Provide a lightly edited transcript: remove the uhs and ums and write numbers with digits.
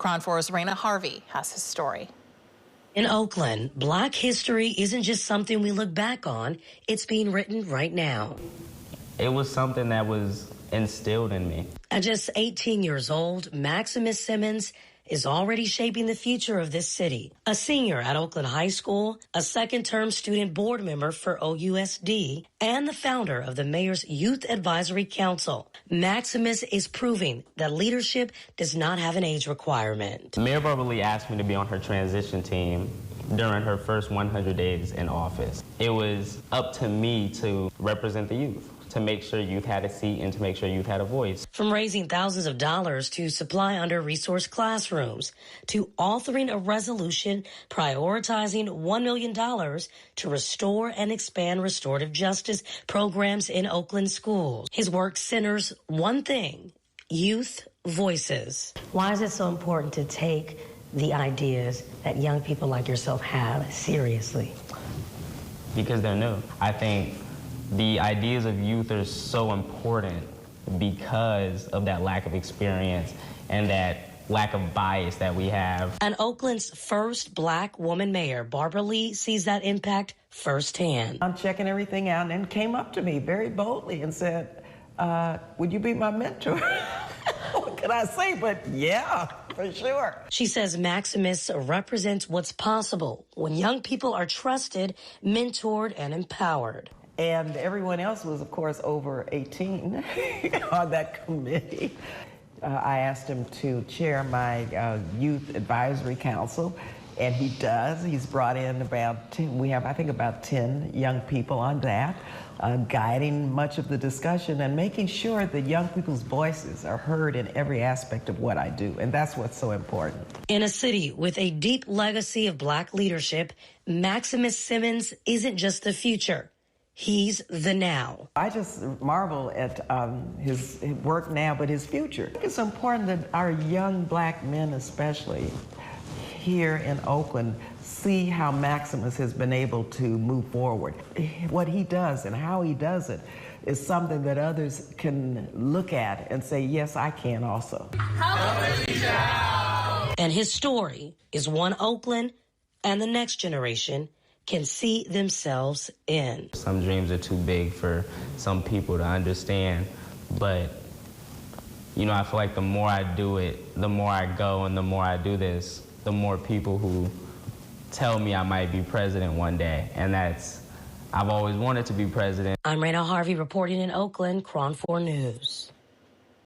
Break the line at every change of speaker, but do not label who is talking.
KRON 4's Reyna Harvey has his story.
In Oakland, Black history isn't just something we look back on, it's being written right now.
It was something that was instilled in me.
At just 18 years old, Maximus Simmons is already shaping the future of this city. A senior at Oakland High School, a second-term student board member for OUSD, and the founder of the mayor's Youth Advisory Council, Maximus is proving that leadership does not have an age requirement.
Mayor Barberly asked me to be on her transition team during her first 100 days in office. It was up to me to represent the youth, to make sure youth had a seat and to make sure youth had a voice.
From raising thousands of dollars to supply under-resourced classrooms, to authoring a resolution prioritizing $1 million to restore and expand restorative justice programs in Oakland schools. His work centers one thing: youth voices. Why is it so important to take the ideas that young people like yourself have seriously?
Because they're new. I think the ideas of youth are so important because of that lack of experience and that lack of bias that we have.
And Oakland's first Black woman mayor, Barbara Lee, sees that impact firsthand.
I'm checking everything out and came up to me very boldly and said, would you be my mentor? What could I say? But yeah, for sure.
She says Maximus represents what's possible when young people are trusted, mentored, and empowered.
And everyone else was, of course, over 18 on that committee. I asked him to chair my Youth Advisory Council, and he does. He's brought in about 10, we have, I think, about 10 young people on that, guiding much of the discussion and making sure that young people's voices are heard in every aspect of what I do, and that's what's so important.
In a city with a deep legacy of Black leadership, Maximus Simmons isn't just the future. He's the now.
I just marvel at his work now, but his future. It's important that our young Black men, especially here in Oakland, see how Maximus has been able to move forward. What he does and how he does it is something that others can look at and say, yes, I can also.
And his story is one Oakland and the next generation can see themselves in.
Some dreams are too big for some people to understand, but you know, I feel like the more I do it, the more I go and the more I do this, the more people who tell me I might be president one day, and I've always wanted to be president.
I'm Reyna Harvey reporting in Oakland, KRON 4 News.